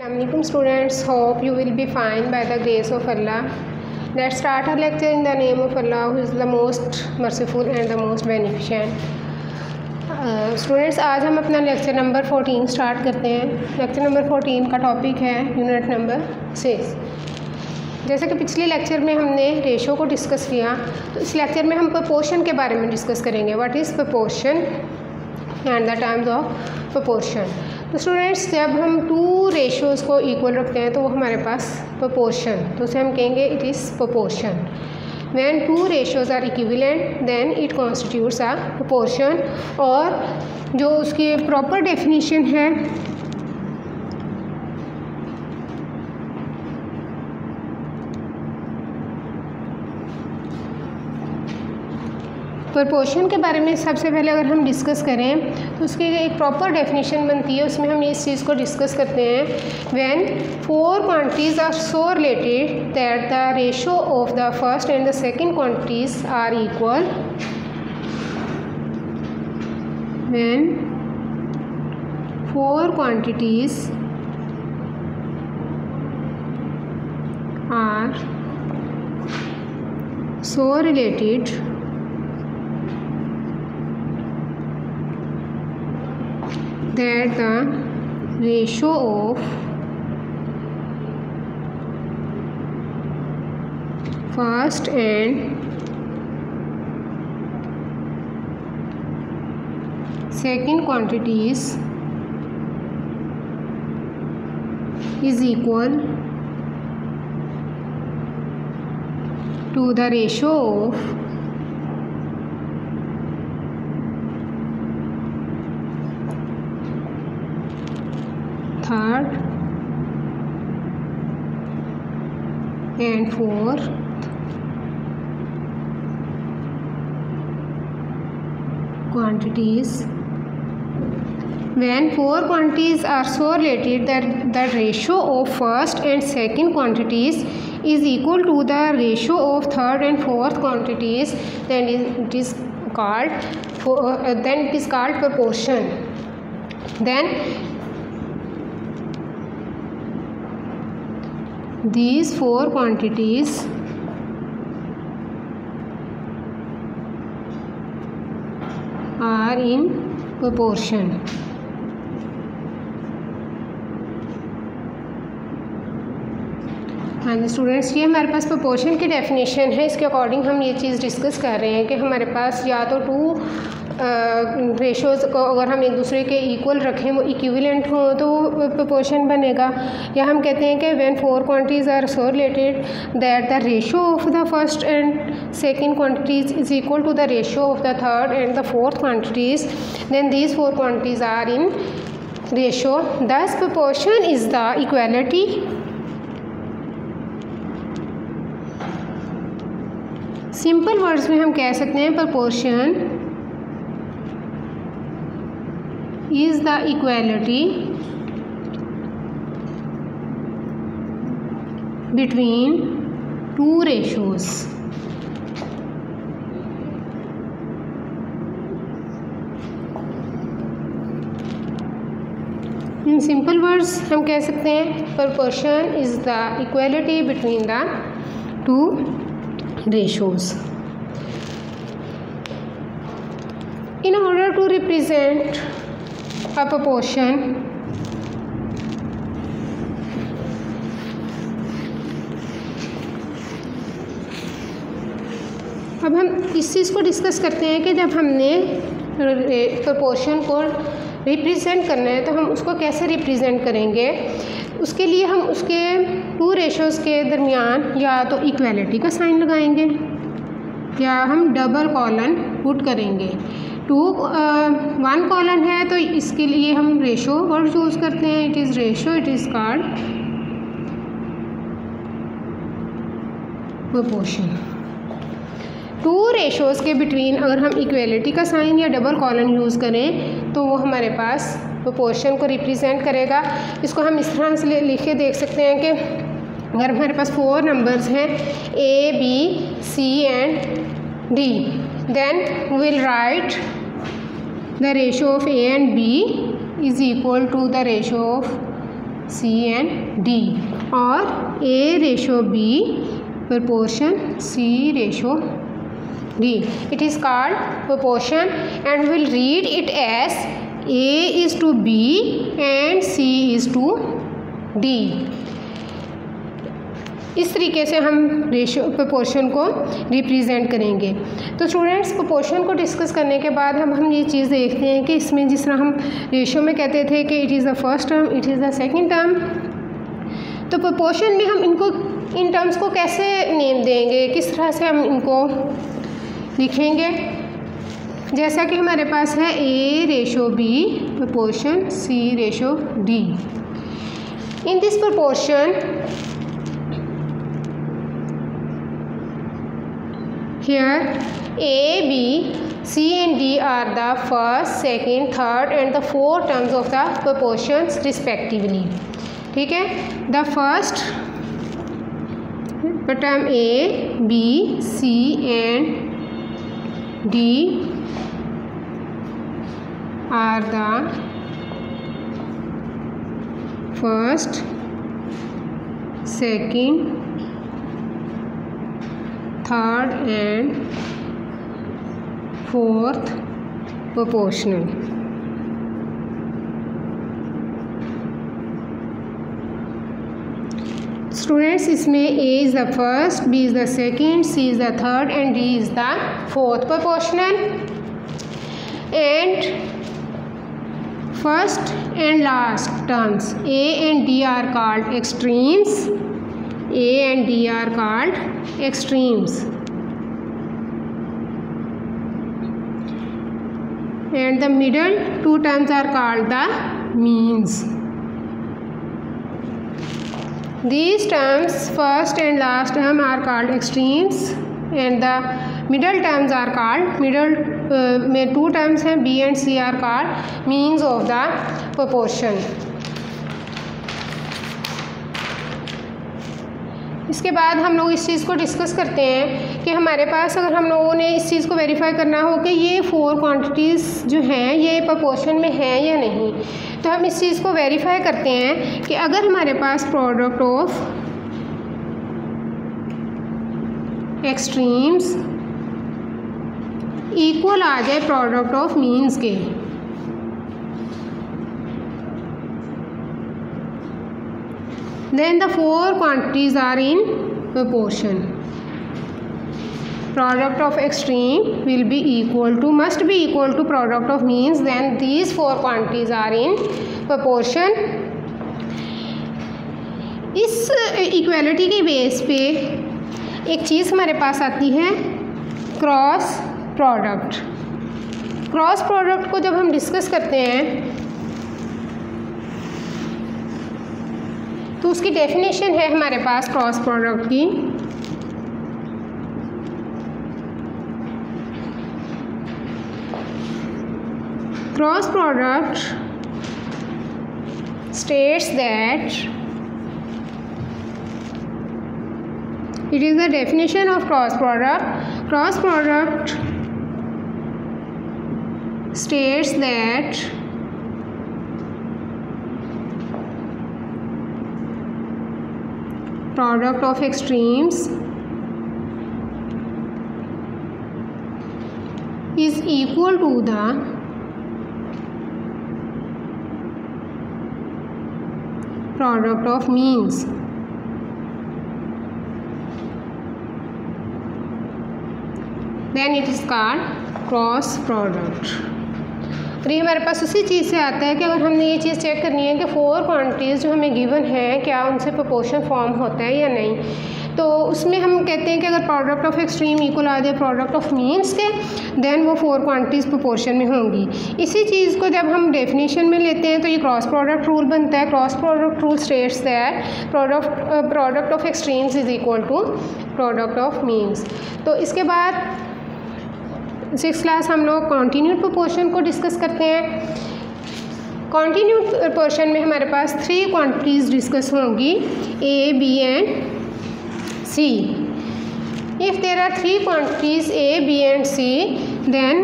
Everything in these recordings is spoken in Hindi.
Assalamualaikum students, hope you will be fine by the grace of Allah. Let's start our lecture in the name of Allah, who is the most merciful and the most beneficent. Students आज हम अपना लेक्चर नंबर 14 स्टार्ट करते हैं। लेक्चर नंबर 14 का टॉपिक है यूनिट नंबर 6। जैसे कि पिछले लेक्चर में हमने रेशो को डिस्कस किया, तो इस लेक्चर में हम प्रोपोर्शन के बारे में डिस्कस करेंगे। What is proportion and the times of proportion. तो स्टूडेंट्स जब हम टू रेशोज़ को इक्वल रखते हैं तो वो हमारे पास प्रोपोर्शन, तो उसे हम कहेंगे it is proportion. When two ratios are equivalent then it constitutes a proportion। और जो उसकी प्रॉपर डेफिनेशन है प्रोपोर्शन के बारे में सबसे पहले अगर हम डिस्कस करें तो उसकी एक प्रॉपर डेफिनेशन बनती है। उसमें हम इस चीज़ को डिस्कस करते हैं when four quantities are so related that the ratio of the first and the second quantities are equal. When four quantities are so related that the ratio of first and second quantities is equal to the ratio of third and fourth quantities। When four quantities are so related that the ratio of first and second quantities is equal to the ratio of third and fourth quantities, then it is called proportion। Then these four quantities are in proportion। हाँ जी स्टूडेंट्स, ये हमारे पास प्रोपोर्शन की डेफिनेशन है। इसके अकॉर्डिंग हम ये चीज़ डिस्कस कर रहे हैं कि हमारे पास या तो टू रेशोज़ को अगर हम एक दूसरे के इक्वल रखें, वो इक्विवेलेंट हों तो प्रोपोर्शन बनेगा। या हम कहते हैं कि when four quantities are so related that the ratio of the first and second quantities is equal to the ratio of the third and the fourth quantities, then these four quantities are in ratio. Thus proportion is the equality simple words में हम कह सकते हैं proportion is the equality between two ratios. In simple words हम कह सकते हैं proportion is the equality between the two ratios। In order to represent a proportion, अब हम इस चीज़ को डिस्कस करते हैं कि जब हमने प्रोपोर्शन को रिप्रेजेंट करना है तो हम उसको कैसे रिप्रेजेंट करेंगे। उसके लिए हम उसके टू रेशोज़ के दरमियान या तो इक्वालिटी का साइन लगाएंगे या हम डबल कॉलन पुट करेंगे। वन कॉलन है तो इसके लिए हम रेशो वर्ड यूज़ करते हैं। It is ratio, it is called proportion. Two ratios के बिटवीन अगर हम इक्वालिटी का साइन या डबल कॉलन यूज़ करें तो वो हमारे पास प्रोपोर्शन को रिप्रेजेंट करेगा। इसको हम इस तरह से लिख के देख सकते हैं कि अगर हमारे पास फोर नंबर्स हैं A, B, C and D, then will write the ratio of A and B is equal to the ratio of C and D, or A ratio B proportion C ratio D. It is called proportion, and we will read it as A is to B and C is to D. इस तरीके से हम रेशो प्रोपोर्शन को रिप्रेजेंट करेंगे। तो स्टूडेंट्स, प्रोपोर्शन को डिस्कस करने के बाद हम ये चीज़ देखते हैं कि इसमें जिस तरह हम रेशो में कहते थे कि it is the first term, it is the second term, तो प्रोपोर्शन में हम इनको इन टर्म्स को कैसे नेम देंगे, किस तरह से हम इनको लिखेंगे। जैसा कि हमारे पास है A ratio B proportion C ratio D। In this proportion here A, B, C and D are the first, second, third and the fourth terms of the proportions respectively। ठीक है, the first term A, B, C and D are the first, second, third and fourth proportional। Students, इसमें A is the first, B is the second, C is the third and D is the fourth proportional, and first and last terms A and D are called extremes. A and D are called extremes, and the middle two terms are called the means. These terms, first and last term, are called extremes, and the middle terms are called में two terms हैं B and C are called means of the proportion। इसके बाद हम लोग इस चीज़ को डिस्कस करते हैं कि हमारे पास अगर हम लोगों ने इस चीज़ को वेरीफाई करना हो कि ये फोर क्वांटिटीज़ जो हैं ये प्रोपोर्शन में हैं या नहीं, तो हम इस चीज़ को वेरीफाई करते हैं कि अगर हमारे पास प्रोडक्ट ऑफ एक्सट्रीम्स इक्वल आ जाए प्रोडक्ट ऑफ मीन्स के, then the four quantities are in proportion. Product of extreme will be must be equal to product of means, then these four quantities are in proportion। इस इक्वालिटी के बेस पे एक चीज़ हमारे पास आती है क्रॉस प्रोडक्ट। क्रॉस प्रोडक्ट को जब हम डिस्कस करते हैं तो उसकी डेफिनेशन है हमारे पास क्रॉस प्रोडक्ट की, cross product states that it is the definition of cross product. Cross product states that product of extremes is equal to the product of means। Then it is called cross product। और ये हमारे पास उसी चीज़ से आता है कि अगर हमने ये चीज़ चेक करनी है कि फोर क्वांटिटीज़ जो हमें गिवन है क्या उनसे प्रोपोर्शन फॉर्म होता है या नहीं, तो उसमें हम कहते हैं कि अगर प्रोडक्ट ऑफ एक्सट्रीम इक्वल आ जाए प्रोडक्ट ऑफ मीन्स के, देन वो फोर क्वांटिटीज़ प्रोपोर्शन में होंगी। इसी चीज़ को जब हम डेफिनेशन में लेते हैं तो ये क्रॉस प्रोडक्ट रूल बनता है। Cross product rule states that product of extremes is equal to product of means. तो इसके बाद 6th क्लास हम लोग कॉन्टीन्यूड प्रोपोर्शन को डिस्कस करते हैं। कॉन्टीन्यूड प्रोपोर्शन में हमारे पास 3 क्वांटिटीज़ डिस्कस होंगी, A, B and C। If there are 3 quantities A, B and C, then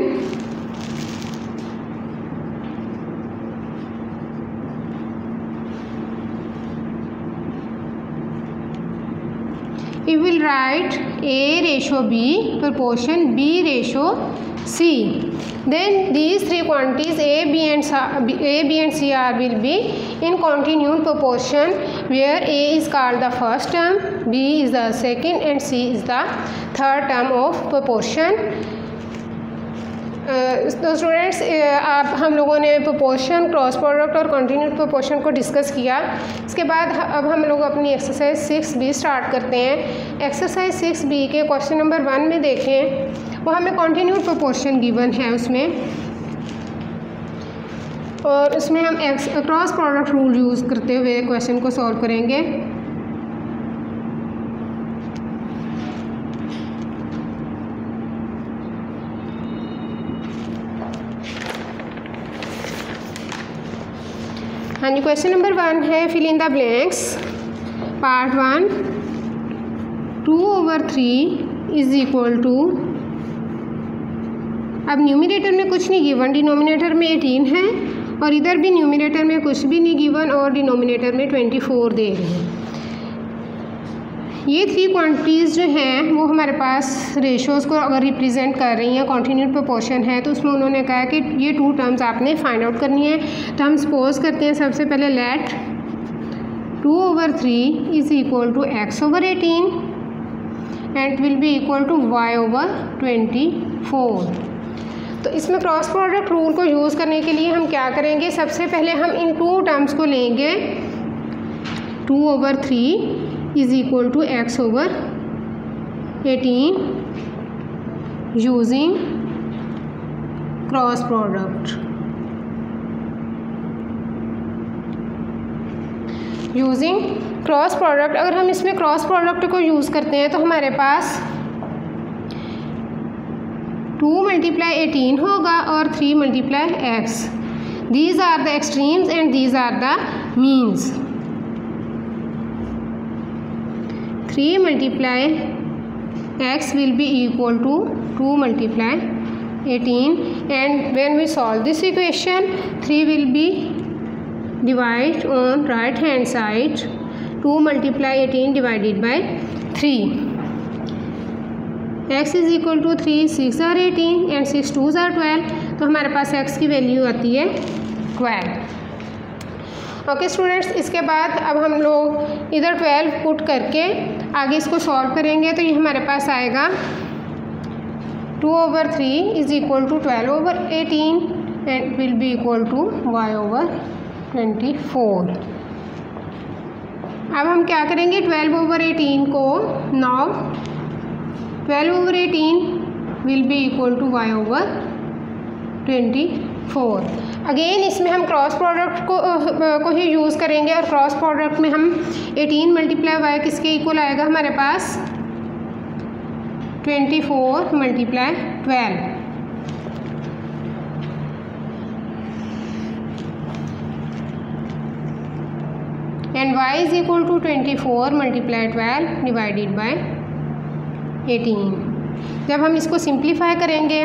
we will write A ratio B proportion B ratio C. Then these three quantities A, B and C are will be in continued proportion, where A is called the first term, B is the second and C is the third term of proportion. तो स्टूडेंट्स आप हम लोगों ने प्रोपोर्शन, क्रॉस प्रोडक्ट और कंटिन्यूड प्रोपोर्शन को डिस्कस किया. इसके बाद अब हम लोग अपनी एक्सरसाइज 6B स्टार्ट करते हैं. एक्सरसाइज 6B के क्वेश्चन नंबर 1 में देखें, वो हमें कंटिन्यूड प्रोपोर्शन गिवन है उसमें, और उसमें हम क्रॉस प्रोडक्ट रूल यूज़ करते हुए क्वेश्चन को सॉल्व करेंगे. हाँ जी, क्वेश्चन नंबर 1 है fill in the blanks. Part 1, 2/3 is equal to. अब न्यूमिनेटर में कुछ नहीं गिवन, डिनोमिनेटर में 18 है और इधर भी न्यूमिनेटर में कुछ भी नहीं गिवन और डिनोमिनेटर में 24 दे रहे हैं. ये थ्री क्वांटिटीज़ जो हैं वो हमारे पास रेशोज़ को अगर रिप्रेजेंट कर रही हैं, कॉन्टिन्यूड प्रोपोर्शन है, तो उसमें उन्होंने कहा कि ये 2 टर्म्स आपने फाइंड आउट करनी है. तो हम सपोज करते हैं सबसे पहले let 2/3 is equal to x/18 and it will be equal to y/24. तो इसमें क्रॉस प्रोडक्ट रूल को यूज़ करने के लिए हम क्या करेंगे, सबसे पहले हम इन 2 टर्म्स को लेंगे. 2/3 is equal to x/18 using cross product. Using cross product, अगर हम इसमें क्रॉस प्रोडक्ट को यूज़ करते हैं तो हमारे पास 2 × 18 होगा और 3 × x. These are the extremes and these are the means. 3 × x will be equal to 2 × 18, and when we solve this equation 3 will be divided on right hand side. 2 × 18 divided by 3. x is equal to 3, 6 are 18 and 6 2s are 12. तो हमारे पास x की वैल्यू आती है 12. ओके स्टूडेंट्स, इसके बाद अब हम लोग इधर 12 पुट करके आगे इसको सॉल्व करेंगे. तो ये हमारे पास आएगा 2/3 is equal to 12/18 and will be equal to y/24. अब हम क्या करेंगे, 12/18 को now 12/18 will be equal to y/24. Again इसमें हम क्रॉस प्रोडक्ट को ही यूज़ करेंगे और क्रॉस प्रोडक्ट में हम 18 × y किसके इक्वल आएगा हमारे पास 24 × 12. And y is equal to 24 × 12 divided by 18. जब हम इसको सिंप्लीफाई करेंगे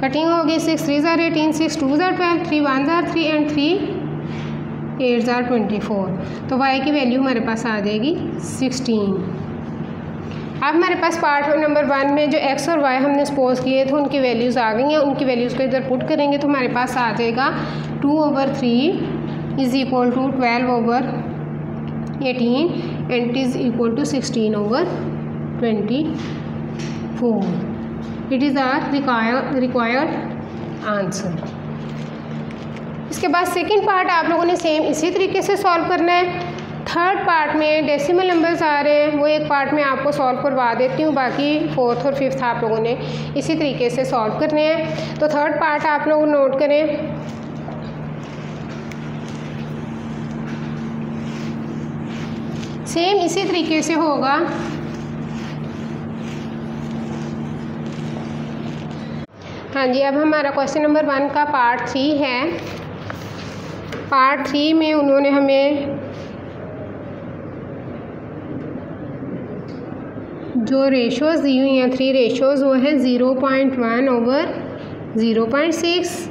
कटिंग होगी. 6 3s are 18, 6 2s are 12, 3 1s are 3 and 3 8s are 24. तो y की वैल्यू हमारे पास आ जाएगी 16. अब हमारे पास पार्ट नंबर 1 में जो x और y हमने सपोज किए थे उनकी वैल्यूज़ आ गई हैं. उनकी वैल्यूज़ को इधर पुट करेंगे तो हमारे पास आ जाएगा 2/3 is equal to 12/18 and it is equal to 16/24. It is our required answer. इसके बाद सेकंड पार्ट आप लोगों ने सेम इसी तरीके से सॉल्व करना है. थर्ड पार्ट में डेसिमल नंबर्स आ रहे हैं, वो एक पार्ट में आपको सॉल्व करवा देती हूँ, बाकी फोर्थ और फिफ्थ आप लोगों ने इसी तरीके से सॉल्व करने हैं. तो थर्ड पार्ट आप लोग नोट करें. सेम इसी तरीके से होगा. हाँ जी, अब हमारा क्वेश्चन नंबर 1 का पार्ट 3 है. पार्ट 3 में उन्होंने हमें जो रेशोज़ दी हुई हैं 3 रेशोज़, वो है 0.1/0.6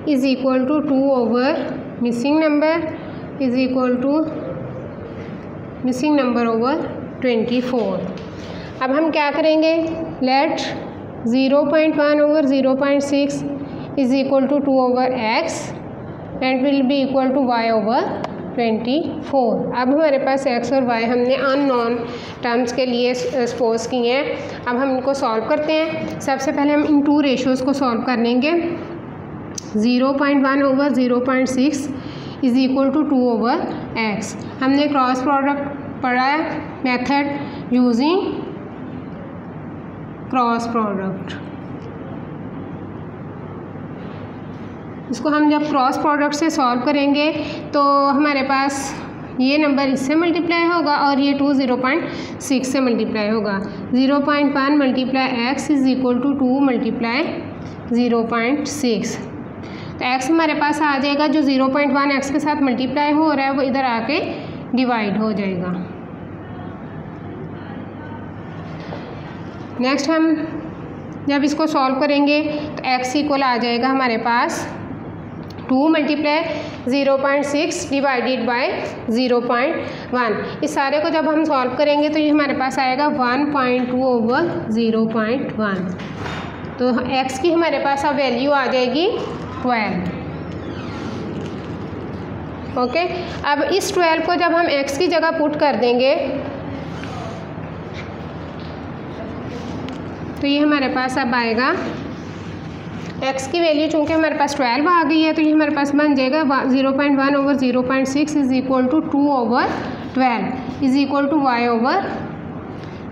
is equal to 2/3 missing number is equal to missing number over 24। अब हम क्या करेंगे, let 0.1 over 0.6 is equal to 2 over x and will be equal to y over 24। अब हमारे पास x और y हमने अननोन टर्म्स के लिए सपोज किए हैं। अब हम इनको सॉल्व करते हैं। सबसे पहले हम इन टू रेशोज़ को सॉल्व कर लेंगे। 0.1 over 0.6 is equal to 2 over x। हमने क्रॉस प्रोडक्ट पढ़ा है, मेथड यूजिंग क्रॉस प्रोडक्ट। इसको हम जब क्रॉस प्रोडक्ट से सॉल्व करेंगे तो हमारे पास ये नंबर इससे मल्टीप्लाई होगा और ये 2 0.6 से मल्टीप्लाई होगा। 0.1 multiply x is equal to 2 multiply 0.6। तो x हमारे पास आ जाएगा, जो 0.1 x के साथ मल्टीप्लाई हो रहा है वो इधर आके डिवाइड हो जाएगा। नेक्स्ट हम जब इसको सॉल्व करेंगे तो x इक्वल आ जाएगा हमारे पास 2 मल्टीप्लाई 0.6 डिवाइडेड बाय 0.1। इस सारे को जब हम सॉल्व करेंगे तो ये हमारे पास आएगा 1.2 ओवर 0.1। तो x की हमारे पास अब वैल्यू आ जाएगी 12। ओके, अब इस 12 को जब हम x की जगह पुट कर देंगे तो ये हमारे पास अब आएगा, x की वैल्यू चूँकि हमारे पास 12 आ गई है तो ये हमारे पास बन जाएगा 0.1 over 0.6 is equal to 2 over 12 is equal to y over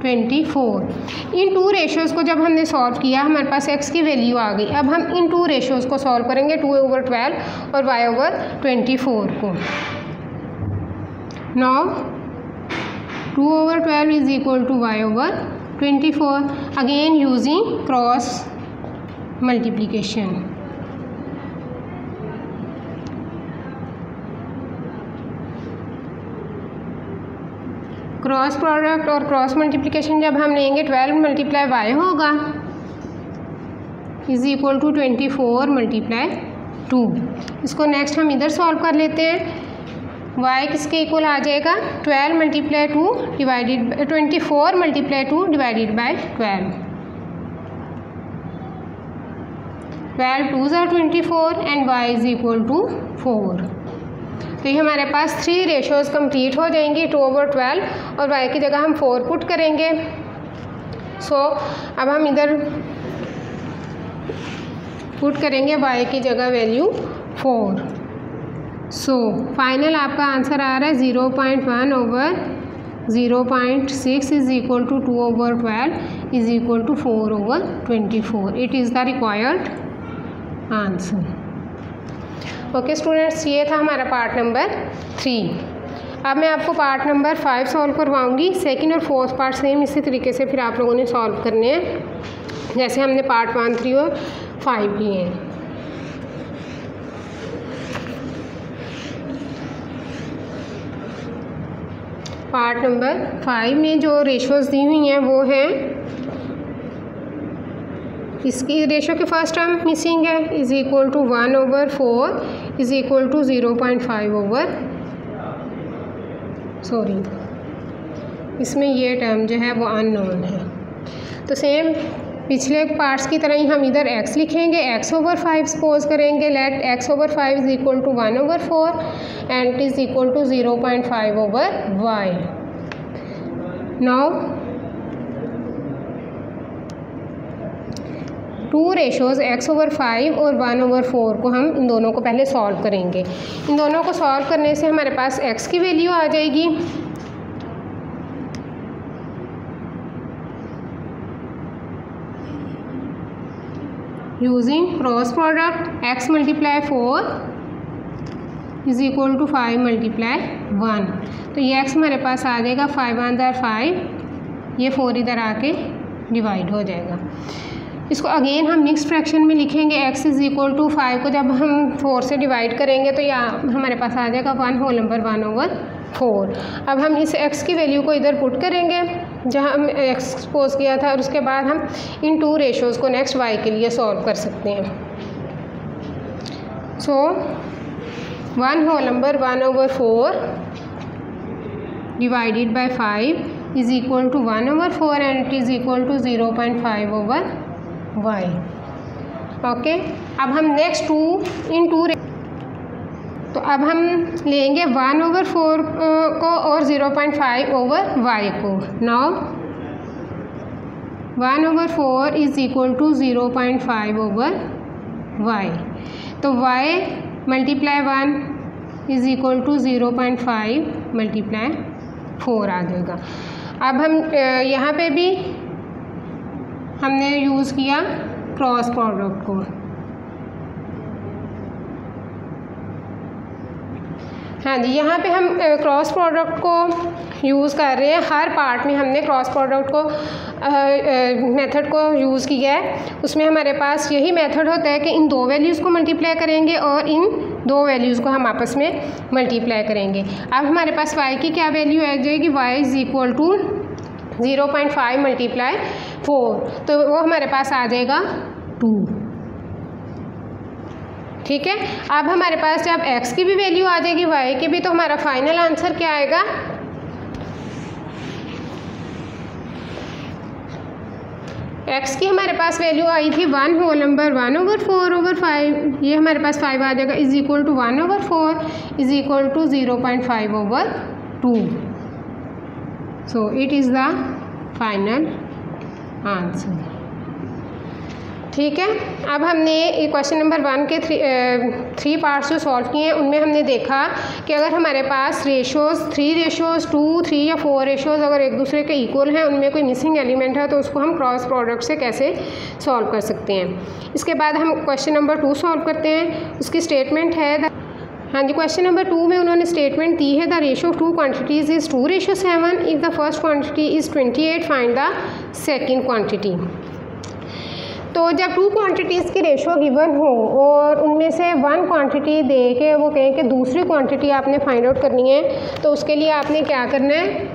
24। इन टू रेशोज़ को जब हमने सॉल्व किया हमारे पास x की वैल्यू आ गई। अब हम इन टू रेशोज़ को सॉल्व करेंगे, 2 ओवर 12 और y ओवर 24 को। Now 2 over 12 is equal to y over 24, again using cross multiplication. Cross product और क्रॉस मल्टीप्लिकेशन जब हम लेंगे 12 मल्टीप्लाई y होगा इज़ इक्वल टू 24 मल्टीप्लाई 2। इसको नेक्स्ट हम इधर सॉल्व कर लेते हैं। y किसके इक्वल आ जाएगा, 12 multiply 2 divided 24 multiply 2 divided by 12। 12 2s are 24 and y is equal to 4। तो ये हमारे पास 3 रेशोज़ कंप्लीट हो जाएंगी, 2 ओवर 12 और y की जगह हम 4 पुट करेंगे। सो अब हम इधर पुट करेंगे y की जगह वैल्यू 4। सो फाइनल आपका आंसर आ रहा है 0.1 over 0.6 is equal to 2 over 12 is equal to 4 over 24। It is the required answer. Okay students, ये था हमारा पार्ट नंबर 3। अब मैं आपको पार्ट नंबर 5 सॉल्व करवाऊंगी। सेकंड और फोर्थ पार्ट सेम इसी तरीके से फिर आप लोगों ने सॉल्व करने हैं जैसे हमने पार्ट 1, 3 और 5 लिए हैं। पार्ट नंबर 5 में जो रेशोज़ दी हुई हैं वो हैं, इसकी रेशो के फर्स्ट टर्म मिसिंग है is equal to 1 over 4 is equal to 0.5 over इसमें ये टर्म जो है वो अननोन है। तो सेम पिछले पार्ट्स की तरह ही हम इधर x लिखेंगे, x ओवर 5 सपोज करेंगे। Let x over 5 is equal to 1 over 4 and it is equal to 0.5 over y। Now two ratios x over 5 और 1 ओवर 4 को हम इन दोनों को पहले सॉल्व करेंगे। इन दोनों को सॉल्व करने से हमारे पास x की वैल्यू आ जाएगी using cross product x multiply 4 is equal to 5 multiply 1। तो ये x हमारे पास आ जाएगा 5 अंदर 5, ये 4 इधर आके डिवाइड हो जाएगा। इसको अगेन हम मिक्स फ्रैक्शन में लिखेंगे। x इज़ इक्वल टू 5 को जब हम 4 से डिवाइड करेंगे तो यहाँ हमारे पास आ जाएगा 1 होल नंबर 1 ओवर 4। अब हम इस x की वैल्यू को इधर पुट करेंगे जहाँ हम x सपोज किया था और उसके बाद हम इन टू रेशोज़ को नेक्स्ट y के लिए सॉल्व कर सकते हैं। सो 1 whole number 1/4 divided by 5 is equal to 1/4 and it is equal to 0.5/y. Okay, अब हम नेक्स्ट 2 इन 2 तो अब हम लेंगे 1/4 को और 0.5/y को. Now 1/4 is equal to 0.5/y. तो y multiply 1 is equal to 0.5 multiply 4 आ जाएगा. अब हम यहाँ पे भी हमने यूज़ किया क्रॉस प्रोडक्ट को. हाँ जी, यहाँ पे हम क्रॉस प्रोडक्ट को यूज़ कर रहे हैं. हर पार्ट में हमने क्रॉस प्रोडक्ट को मेथड को यूज़ किया है. उसमें हमारे पास यही मेथड होता है कि इन 2 वैल्यूज़ को मल्टीप्लाई करेंगे और इन 2 वैल्यूज़ को हम आपस में मल्टीप्लाई करेंगे. अब हमारे पास y की क्या वैल्यू आ जाएगी, y is equal to 0.5 multiply 4, तो वो हमारे पास आ जाएगा 2. ठीक है, अब हमारे पास जब x की भी वैल्यू आ जाएगी, y की भी, तो हमारा फाइनल आंसर क्या आएगा, x की हमारे पास वैल्यू आई थी 1 होल नंबर 1/4/5, ये हमारे पास 5 आ जाएगा, is equal to 1/4 is equal to 0.5/2. So it is the final answer. ठीक है, अब हमने क्वेश्चन नंबर 1 के 3 पार्ट्स जो सॉल्व किए हैं उनमें हमने देखा कि अगर हमारे पास रेशोज़ 3 रेशोज़ 2 3 या 4 रेशोज़ अगर एक दूसरे के इक्वल हैं, उनमें कोई मिसिंग एलिमेंट है, तो उसको हम क्रॉस प्रोडक्ट से कैसे सॉल्व कर सकते हैं. इसके बाद हम क्वेश्चन नंबर 2 सॉल्व करते हैं. उसकी स्टेटमेंट है हाँ जी, क्वेश्चन नंबर 2 में उन्होंने स्टेटमेंट दी है the ratio of 2 quantities is 2:7. If the first quantity is 28 find the second quantity. तो जब 2 क्वांटिटीज़ की रेशो गिवन हो और उनमें से 1 क्वांटिटी दे के वो कहें कि दूसरी क्वांटिटी आपने फाइंड आउट करनी है, तो उसके लिए आपने क्या करना है,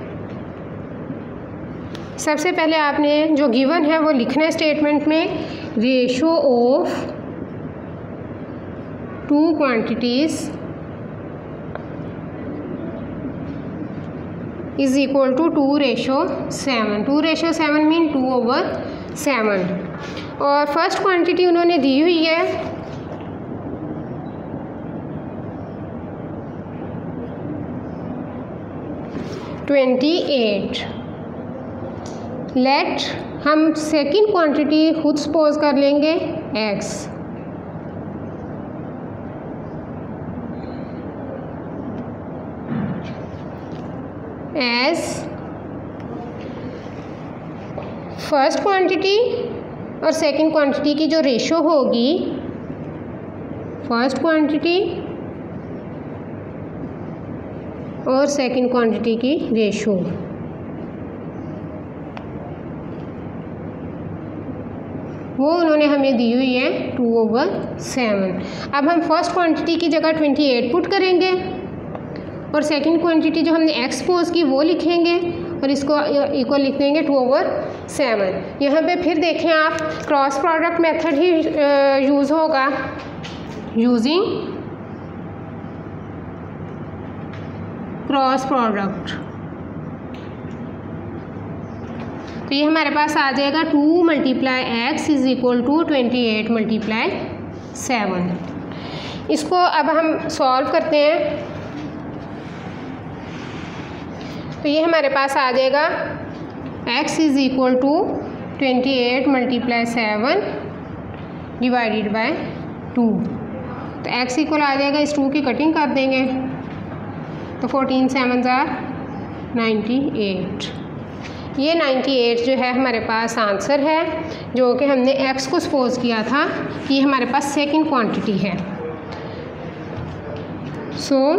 सबसे पहले आपने जो गिवन है वो लिखना है स्टेटमेंट में, ratio of 2 quantities is equal to 2:7. 2:7 mean 2/7. और फर्स्ट क्वांटिटी उन्होंने दी हुई है 28. लेट हम सेकंड क्वांटिटी खुद सपोज कर लेंगे x. एज फर्स्ट क्वांटिटी और सेकंड क्वांटिटी की जो रेशो होगी, फर्स्ट क्वांटिटी और सेकंड क्वांटिटी की रेशो, वो उन्होंने हमें दी हुई है 2/7. अब हम फर्स्ट क्वांटिटी की जगह 28 पुट करेंगे और सेकंड क्वांटिटी जो हमने x सपोज की वो लिखेंगे और इसको इक्वल लिख देंगे 2/7. यहाँ पे फिर देखें आप, क्रॉस प्रोडक्ट मेथड ही यूज़ होगा. यूजिंग क्रॉस प्रोडक्ट, तो ये हमारे पास आ जाएगा 2 multiply x is equal to 28 multiply 7. इसको अब हम सॉल्व करते हैं. तो ये हमारे पास आ जाएगा x is equal to 28 multiply 7 divided by 2. तो x इक्वल आ जाएगा, इस 2 की कटिंग कर देंगे तो 14 7 = 98. ये 98 जो है हमारे पास आंसर है, जो कि हमने x को सपोज किया था कि ये हमारे पास सेकंड क्वांटिटी है. So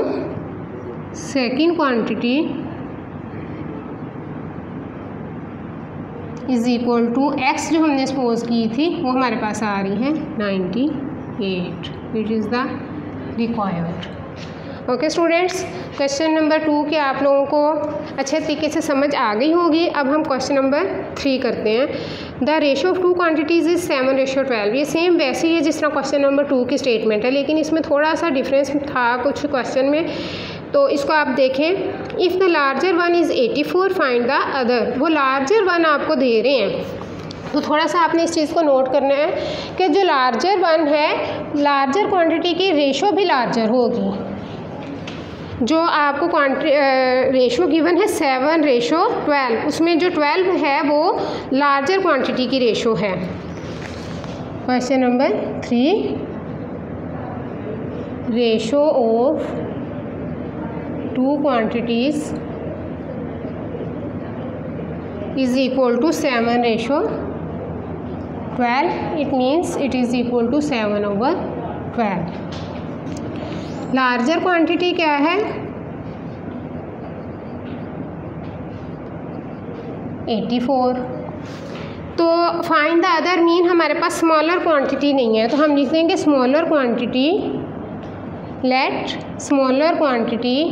second quantity is equal to x जो हमने सपोज की थी वो हमारे पास आ रही है 98. It is the required. Okay students, question number 2 की आप लोगों को अच्छे तरीके से समझ आ गई होगी। अब हम क्वेश्चन नंबर 3 करते हैं। The ratio of 2 quantities is 7:12। ये सेम वैसे ही है जिस तरह क्वेश्चन नंबर 2 की स्टेटमेंट है, लेकिन इसमें थोड़ा सा डिफरेंस था कुछ क्वेश्चन में, तो इसको आप देखें। If the larger one is 84 find the other. वो लार्जर वन आपको दे रहे हैं, तो थोड़ा सा आपने इस चीज़ को नोट करना है कि जो लार्जर वन है, लार्जर क्वांटिटी की रेशो भी लार्जर होगी। जो आपको रेशो गिवन है 7:12, उसमें जो 12 है वो लार्जर क्वांटिटी की रेशो है। Question number 3, ratio of 2 quantities is equal to 7:12. It means it is equal to 7/12. Larger quantity क्या है? 84। तो फाइंड द अदर मीन हमारे पास स्मॉलर क्वांटिटी नहीं है, तो हम लिख देंगे smaller quantity, let smaller quantity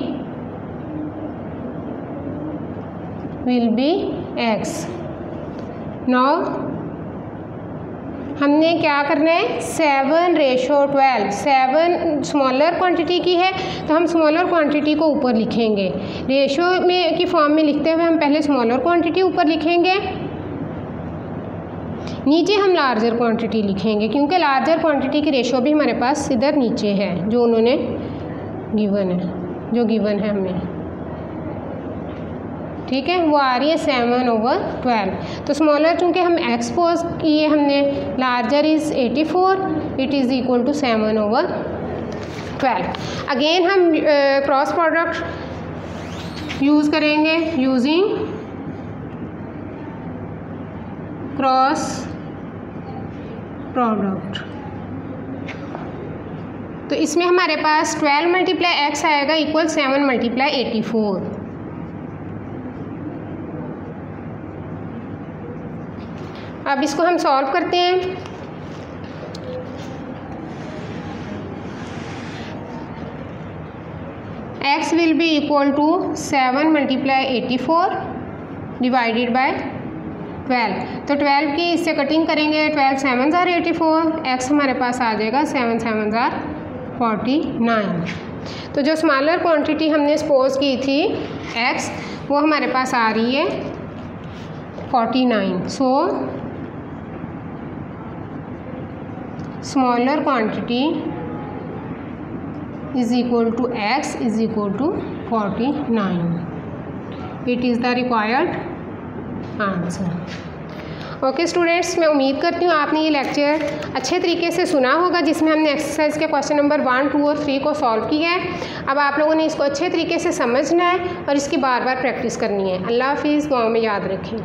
will be x। Now हमने क्या करना है, 7:12। 7 स्मॉलर क्वांटिटी की है, तो हम स्मॉलर क्वांटिटी को ऊपर लिखेंगे। रेशो में की फॉर्म में लिखते हुए हम पहले स्मॉलर क्वांटिटी ऊपर लिखेंगे, नीचे हम लार्जर क्वांटिटी लिखेंगे, क्योंकि लार्जर क्वांटिटी की रेशो भी हमारे पास इधर नीचे है, जो उन्होंने गिवन है, जो गिवन है हमें, ठीक है, वो आ रही है 7/12। तो स्मॉलर चूँकि हम एक्सपोज किए हमने, larger is 84, it is equal to 7/12। Again हम क्रॉस प्रोडक्ट यूज़ करेंगे, यूजिंग क्रॉस प्रोडक्ट। तो इसमें हमारे पास 12 × x आएगा इक्वल 7 × 84। अब इसको हम सॉल्व करते हैं। x will be equal to 7 × 84 divided by 12। तो 12 की इससे कटिंग करेंगे, 12 7 * 84, x हमारे पास आ जाएगा 7 7 * 49। तो जो स्मॉलर क्वांटिटी हमने सपोज की थी x, वो हमारे पास आ रही है 49। So smaller quantity is equal to x is equal to 49. It is the required answer. Okay students, मैं उम्मीद करती हूँ आपने ये लेक्चर अच्छे तरीके से सुना होगा, जिसमें हमने एक्सरसाइज के क्वेश्चन नंबर 1, 2 और 3 को सॉल्व किया है। अब आप लोगों ने इसको अच्छे तरीके से समझना है और इसकी बार बार प्रैक्टिस करनी है। अल्लाह हाफिज़, दुआ में याद रखें।